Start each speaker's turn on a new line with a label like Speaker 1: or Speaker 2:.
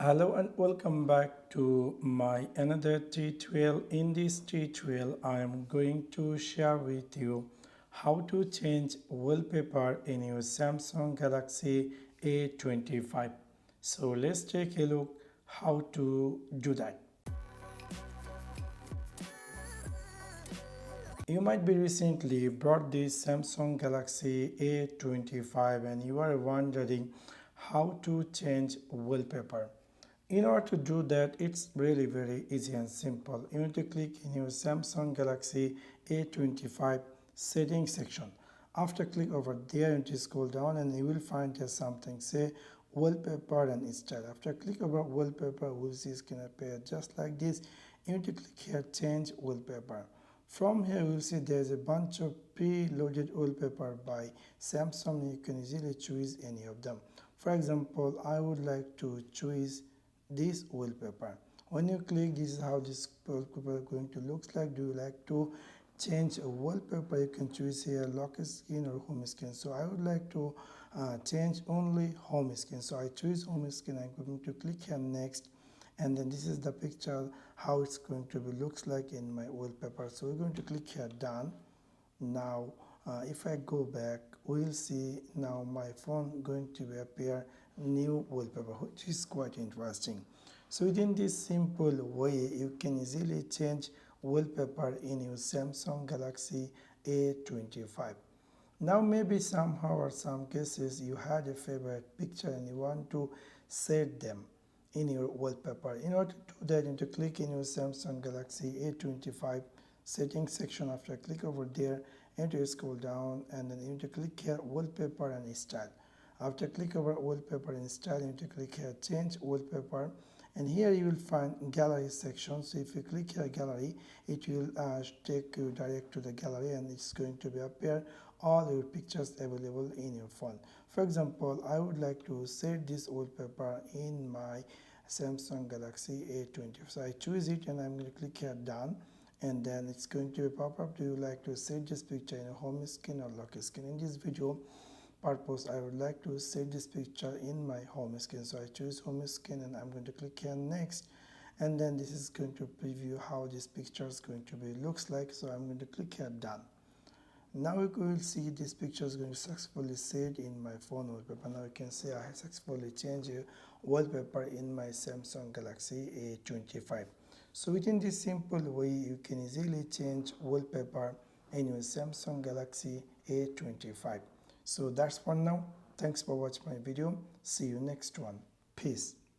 Speaker 1: Hello and welcome back to my another tutorial. In this tutorial I am going to share with you how to change wallpaper in your Samsung Galaxy A25. So let's take a look how to do that. You might be recently bought this Samsung Galaxy A25 and you are wondering how to change wallpaper. In order to do that, it's really very easy and simple. You need to click in your Samsung Galaxy A25 settings section. After click over there, you need to scroll down and you will find there something say wallpaper and style. After click over wallpaper, we'll see it's gonna appear just like this. You need to click here change wallpaper. From here you will see there's a bunch of pre-loaded wallpaper by Samsung. You can easily choose any of them. For example, I would like to choose this wallpaper. When you click, this is how this wallpaper is going to look like. Do you like to change a wallpaper? You can choose here lock screen or home screen. So I would like to change only home screen. So I choose home screen. I'm going to click here next, and then this is the picture how it's going to be looks like in my wallpaper. So we're going to click here done. Now if I go back, we'll see now my phone going to appear new wallpaper, which is quite interesting. So within this simple way you can easily change wallpaper in your Samsung Galaxy A25. Now maybe somehow or some cases you had a favorite picture and you want to set them in your wallpaper. In order to do that, you need to click in your Samsung Galaxy A25 settings section. After click over there, you need to scroll down and then you need to click here wallpaper and style. After click over wallpaper and style, you need to click here change wallpaper, and here you will find gallery section. So if you click here gallery, it will take you direct to the gallery and it's going to be appear all your pictures available in your phone. For example, I would like to set this wallpaper in my Samsung Galaxy A20. So I choose it and I'm going to click here done, and then it's going to pop up. Do you like to set this picture in a home screen or lock screen? In this video purpose, I would like to set this picture in my home screen. So I choose home screen and I'm going to click here next, and then this is going to preview how this picture is going to be looks like. So I'm going to click here done. Now we will see this picture is going to successfully set in my phone wallpaper. Now you can see I successfully changed a wallpaper in my Samsung Galaxy A25. So within this simple way you can easily change wallpaper in your Samsung Galaxy A25. So that's for now. Thanks for watching my video. See you next one. Peace.